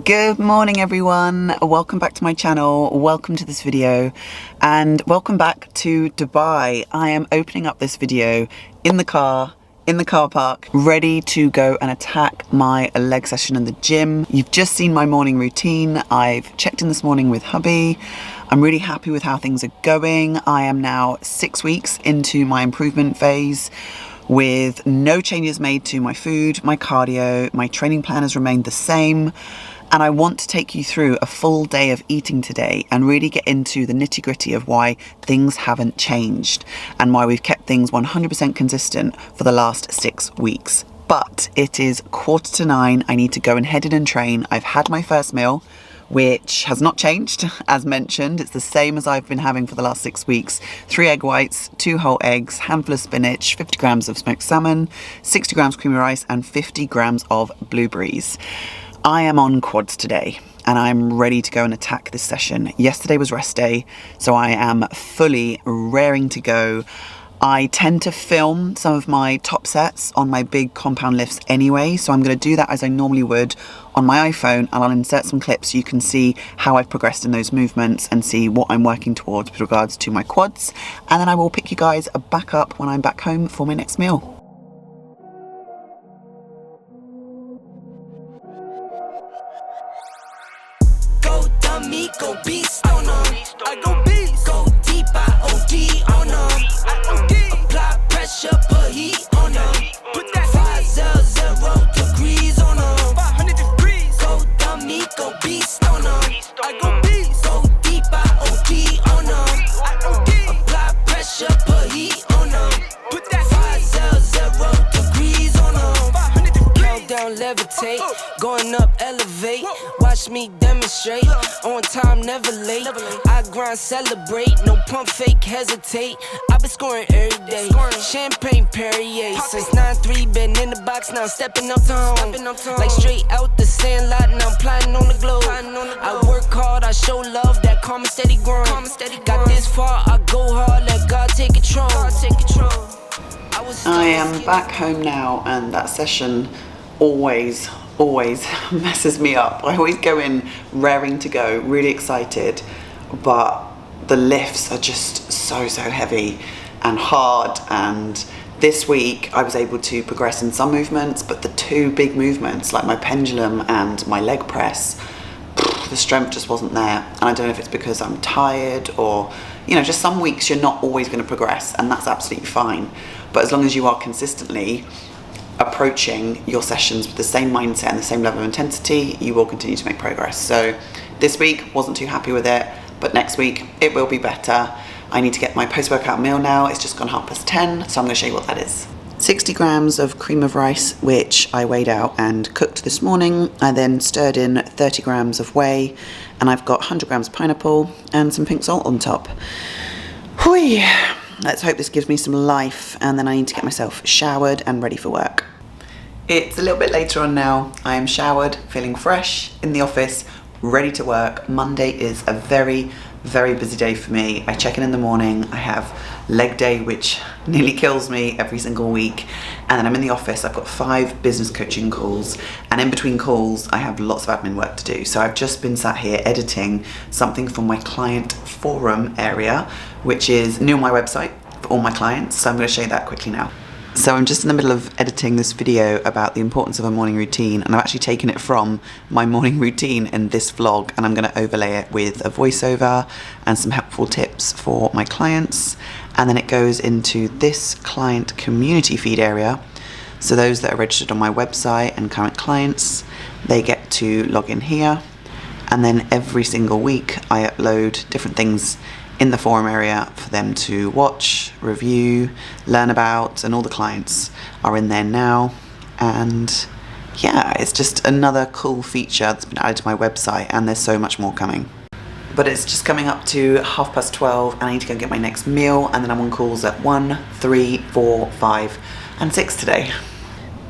Good morning everyone, welcome back to my channel, welcome to this video and welcome back to Dubai. I am opening up this video in the car park, ready to go and attack my leg session in the gym. You've just seen my morning routine. I've checked in this morning with hubby. I'm really happy with how things are going. I am now 6 weeks into my improvement phase with no changes made to my food, my cardio, my training plan has remained the same. And I want to take you through a full day of eating today and really get into the nitty-gritty of why things haven't changed and why we've kept things 100% consistent for the last 6 weeks. But it is 8:45. I need to go and head in and train. I've had my first meal, which has not changed, as mentioned. It's the same as I've been having for the last 6 weeks. 3 egg whites, 2 whole eggs, handful of spinach, 50 grams of smoked salmon, 60 grams creamy rice, and 50 grams of blueberries. I am on quads today and I'm ready to go and attack this session. Yesterday was rest day, so I am fully raring to go. I tend to film some of my top sets on my big compound lifts anyway, so I'm going to do that as I normally would on my iPhone, and I'll insert some clips so you can see how I've progressed in those movements and see what I'm working towards with regards to my quads, and then I will pick you guys back up when I'm back home for my next meal. Go beast on them. I go beast. Go deep, I OD on them. I OD. Apply pressure, put heat on them. Put that 500 degrees on them. 500 degrees. Go dummy, go beast on them. I go beast. Go deep, I OD on them. I OD. Apply pressure, put heat on them. Put that 500 degrees on them. 500 degrees. Countdown, levitate. Going up, elevate. Watch me demonstrate. On time, never late. I grind, celebrate. No pump, fake, hesitate. I've been scoring every day. Champagne, Perrier. Since 9-3, been in the box, now I'm stepping up to home. Like straight out the sand lot, now I'm plotting on the globe. I work hard, I show love, that calm and steady grind. Got this far, I go hard, let God take control. I am back home now, and that session always messes me up. I always go in raring to go, really excited, but the lifts are just so heavy and hard. And this week I was able to progress in some movements, but the 2 big movements like my pendulum and my leg press, the strength just wasn't there. And I don't know if it's because I'm tired or, you know, just some weeks you're not always going to progress, and that's absolutely fine. But as long as you are consistently approaching your sessions with the same mindset and the same level of intensity, you will continue to make progress. So this week wasn't too happy with it, but next week it will be better. I need to get my post-workout meal now. It's just gone 10:30, so I'm going to show you what that is. 60 grams of cream of rice, which I weighed out and cooked this morning. I then stirred in 30 grams of whey, and I've got 100 grams pineapple and some pink salt on top. Hui! Let's hope this gives me some life, and then I need to get myself showered and ready for work. It's a little bit later on now. I am showered, feeling fresh, in the office, ready to work. Monday is a very busy day for me. I check in the morning, I have leg day, which nearly kills me every single week, and then I'm in the office. I've got 5 business coaching calls, and in between calls I have lots of admin work to do. So I've just been sat here editing something for my client forum area, which is new on my website for all my clients, so I'm going to show you that quickly now. So I'm just in the middle of editing this video about the importance of a morning routine, and I've actually taken it from my morning routine in this vlog, and I'm going to overlay it with a voiceover and some helpful tips for my clients, and then it goes into this client community feed area. So those that are registered on my website and current clients, they get to log in here, and then every single week I upload different things in the forum area for them to watch, review, learn about, and all the clients are in there now. And yeah, it's just another cool feature that's been added to my website, and there's so much more coming. But it's just coming up to 12:30, and I need to go and get my next meal, and then I'm on calls at 1, 3, 4, 5, and 6 today.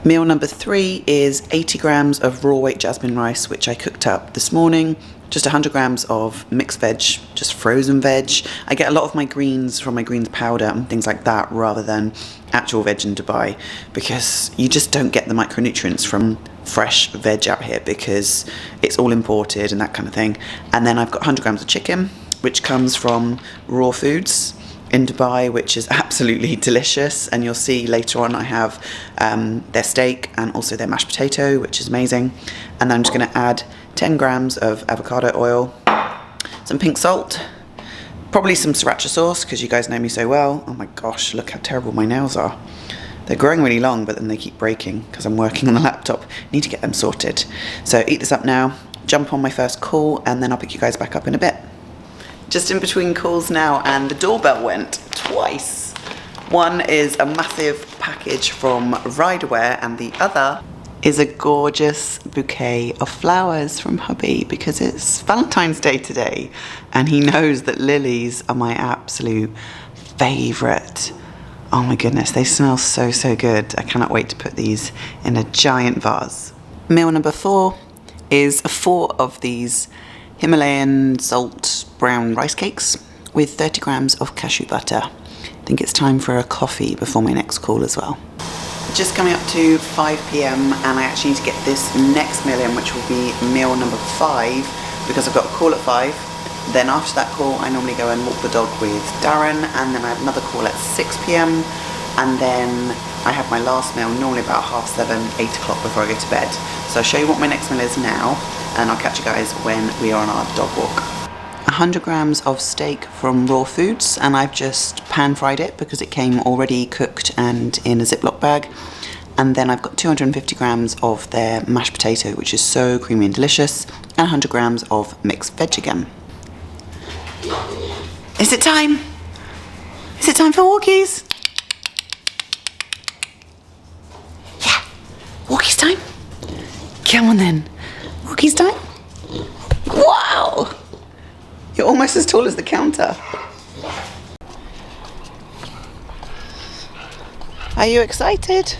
Meal number 3 is 80 grams of raw weight jasmine rice, which I cooked up this morning. Just 100 grams of mixed veg, just frozen veg. I get a lot of my greens from my greens powder and things like that rather than actual veg in Dubai, because you just don't get the micronutrients from fresh veg out here because it's all imported and that kind of thing. And then I've got 100 grams of chicken, which comes from Raw Foods in Dubai, which is absolutely delicious, and you'll see later on I have their steak and also their mashed potato, which is amazing. And then I'm just going to add 10 grams of avocado oil, some pink salt, probably some sriracha sauce because you guys know me so well. Oh my gosh, look how terrible my nails are. They're growing really long, but then they keep breaking because I'm working on the laptop. Need to get them sorted. So eat this up now, jump on my first call, and then I'll pick you guys back up in a bit. Just in between calls now, and the doorbell went twice. One is a massive package from Ryderwear, and the other is a gorgeous bouquet of flowers from hubby because it's Valentine's Day today, and he knows that lilies are my absolute favourite. Oh my goodness, they smell so, so good. I cannot wait to put these in a giant vase. Meal number 4 is 4 of these Himalayan salt brown rice cakes with 30 grams of cashew butter. I think it's time for a coffee before my next call as well. Just coming up to 5 p.m. and I actually need to get this next meal in, which will be meal number 5, because I've got a call at 5. Then after that call I normally go and walk the dog with Darren, and then I have another call at 6 p.m. and then I have my last meal normally about 7:30, 8 o'clock before I go to bed. So I'll show you what my next meal is now, and I'll catch you guys when we are on our dog walk. 100 grams of steak from Raw Foods, and I've just pan fried it because it came already cooked and in a Ziploc bag. And then I've got 250 grams of their mashed potato, which is so creamy and delicious, and 100 grams of mixed veg again. Is it time? Is it time for walkies? Yeah, walkies time. Come on then, walkies time. Wow! You're almost as tall as the counter. Are you excited?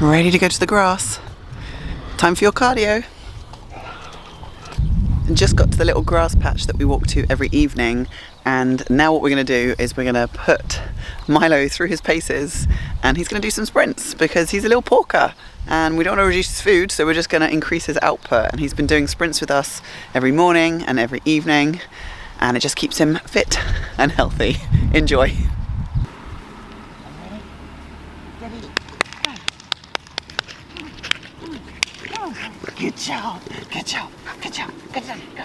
Ready to go to the grass? Time for your cardio. And just got to the little grass patch that we walk to every evening, and now what we're going to do is we're going to put Milo through his paces, and he's going to do some sprints because he's a little porker and we don't want to reduce his food, so we're just going to increase his output. And he's been doing sprints with us every morning and every evening, and it just keeps him fit and healthy. Enjoy. Good job, good job, good job, good job, go.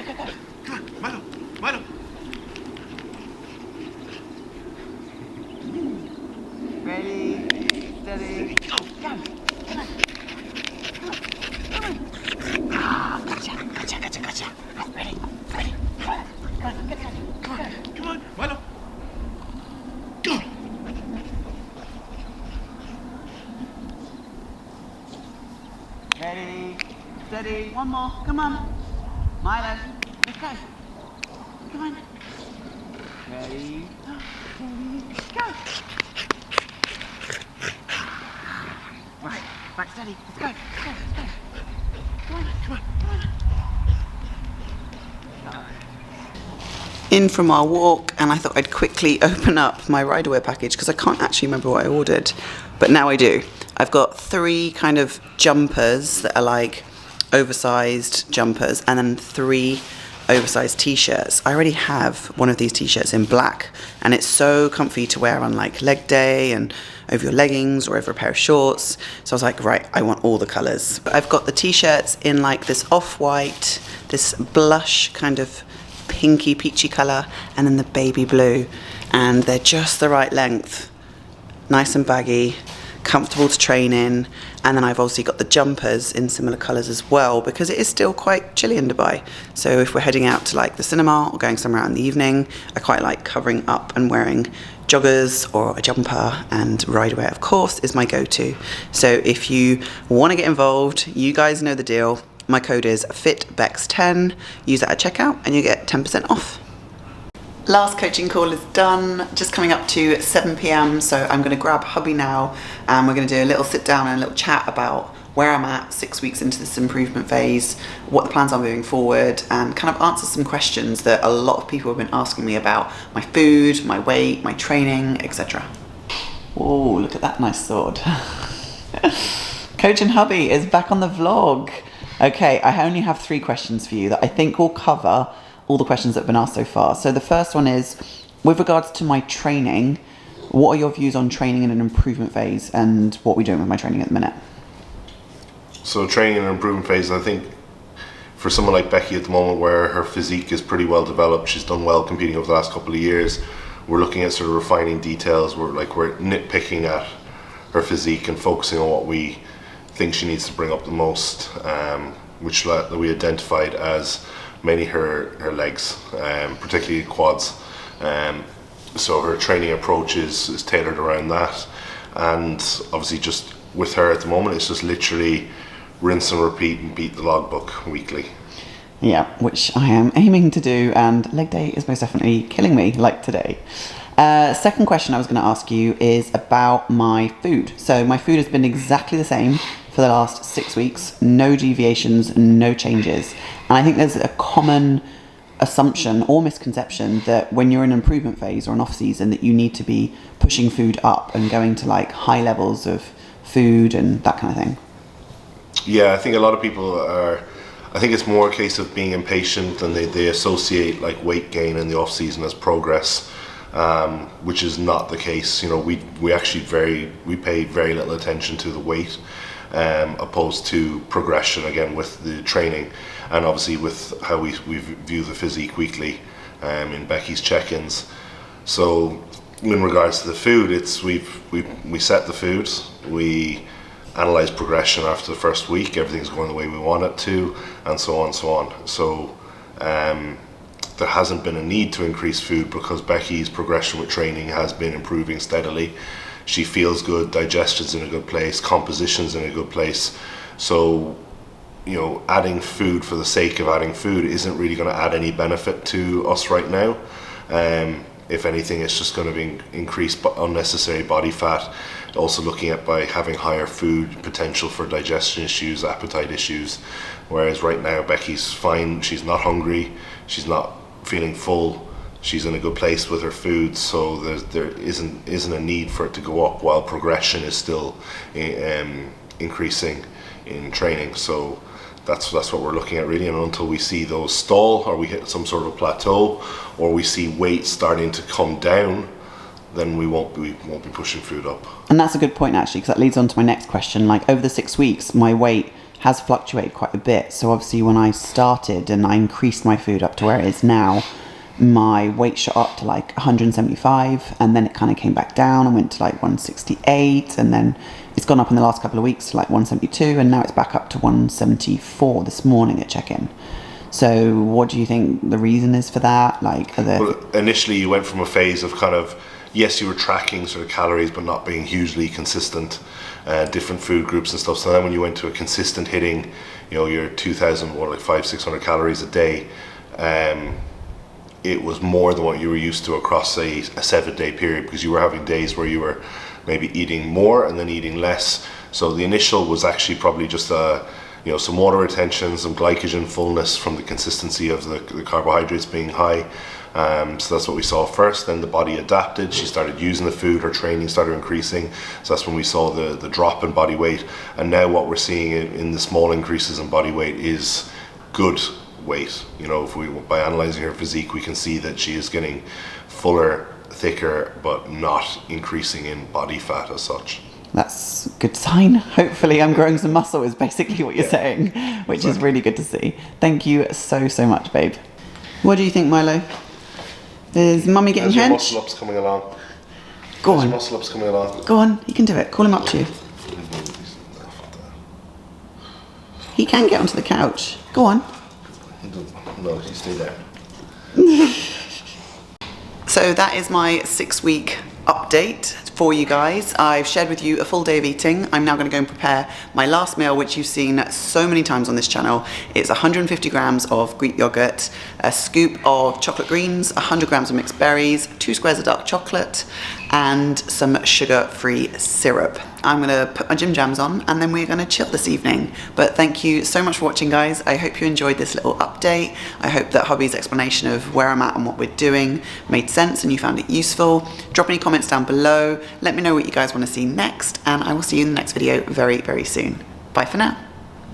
Come on, Milo, Milo. Ready, steady, go, come on. Gotcha. Ready. Come on, Milo. Go. Ready, steady, one more, come on. Milo, let's go. Come on. Ready, go. Right, back steady, let's go. Come on. In from our walk, and I thought I'd quickly open up my Ryderwear package because I can't actually remember what I ordered, but now I do. I've got 3 kind of jumpers that are like oversized jumpers, and then 3 oversized t-shirts. I already have one of these t-shirts in black, and it's so comfy to wear on like leg day and over your leggings or over a pair of shorts. So I was like, right, I want all the colors. I've got the t-shirts in like this off-white, this blush kind of pinky peachy color, and then the baby blue, and they're just the right length, nice and baggy, comfortable to train in. And then I've obviously got the jumpers in similar colors as well, because it is still quite chilly in Dubai. So if we're heading out to like the cinema or going somewhere out in the evening, I quite like covering up and wearing joggers or a jumper, and Ryderwear of course is my go-to. So if you want to get involved, you guys know the deal. My code is FITBEX10. Use that at checkout and you get 10% off. Last coaching call is done, just coming up to 7 p.m. So I'm going to grab hubby now and we're going to do a little sit down and a little chat about where I'm at 6 weeks into this improvement phase, what the plans are moving forward, and kind of answer some questions that a lot of people have been asking me about my food, my weight, my training, etc. Oh, look at that nice sword. Coach and hubby is back on the vlog. Okay, I only have 3 questions for you that I think will cover all the questions that have been asked so far. So the first one is, with regards to my training, what are your views on training in an improvement phase and what we're doing with my training at the minute? So training in an improvement phase, I think for someone like Becky at the moment where her physique is pretty well developed, she's done well competing over the last couple of years, we're looking at sort of refining details, we're nitpicking at her physique and focusing on what we think she needs to bring up the most, which we identified as mainly her legs, particularly quads. So her training approach is tailored around that, and obviously just with her at the moment it's just literally rinse and repeat and beat the logbook weekly. Yeah, which I am aiming to do, and leg day is most definitely killing me, like today. Second question I was going to ask you is about my food. So my food has been exactly the same for the last 6 weeks, no deviations, no changes. And I think there's a common assumption or misconception that when you're in an improvement phase or an off season that you need to be pushing food up and going to like high levels of food and that kind of thing. Yeah, I think a lot of people I think it's more a case of being impatient, and they associate like weight gain in the off season as progress, which is not the case. You know, we actually pay very little attention to the weight, opposed to progression again with the training, and obviously with how we view the physique weekly in Becky's check-ins. So in regards to the food, it's we set the foods, we analyze progression after the first week, everything's going the way we want it to, and so on and so on. So there hasn't been a need to increase food because Becky's progression with training has been improving steadily. She feels good, digestion's in a good place, composition's in a good place. So, you know, adding food for the sake of adding food isn't really going to add any benefit to us right now. If anything, it's just going to be increase unnecessary body fat. Also looking at by having higher food potential for digestion issues, appetite issues. Whereas right now Becky's fine, she's not hungry, she's not feeling full, she's in a good place with her food, so there isn't a need for it to go up while progression is still increasing in training. So that's what we're looking at really, and until we see those stall or we hit some sort of plateau or we see weight starting to come down, then we won't be pushing food up. And that's a good point actually, because that leads on to my next question. Like over the 6 weeks, my weight has fluctuated quite a bit. So obviously when I started and I increased my food up to where it is now, my weight shot up to like 175, and then it kind of came back down and went to like 168, and then it's gone up in the last couple of weeks to like 172, and now it's back up to 174 this morning at check-in. So what do you think the reason is for that? Like, well, initially you went from a phase of kind of, yes, you were tracking sort of calories but not being hugely consistent, different food groups and stuff. So then when you went to a consistent hitting, you know, your 2,000 or like 500-600 calories a day, it was more than what you were used to across a 7-day period, because you were having days where you were maybe eating more and then eating less. So the initial was actually probably just some water retention, some glycogen fullness from the consistency of the carbohydrates being high. So that's what we saw first. Then the body adapted, she started using the food, her training started increasing, so that's when we saw the drop in body weight. And now what we're seeing in the small increases in body weight is good weight. You know, by analysing her physique, we can see that she is getting fuller, thicker, but not increasing in body fat as such. That's a good sign. Hopefully I'm growing some muscle is basically what you're saying, which is really good to see. Thank you so much, babe. What do you think, Milo? Is mummy getting hench? Your muscle up's coming along. Go on. Muscle up's coming along. Go on, you can do it. Call him up to you. He can get onto the couch. Go on. No, you stay there. So that is my 6-week update. It's for you guys. I've shared with you a full day of eating. I'm now going to go and prepare my last meal, which you've seen so many times on this channel. It's 150 grams of Greek yogurt, a scoop of chocolate greens, 100 grams of mixed berries, 2 squares of dark chocolate, and some sugar-free syrup. I'm gonna put my gym jams on and then we're gonna chill this evening. But thank you so much for watching, guys. I hope you enjoyed this little update. I hope that hubby's explanation of where I'm at and what we're doing made sense and you found it useful. Drop any comments down below. Let me know what you guys wanna see next, and I will see you in the next video very, very soon. Bye for now.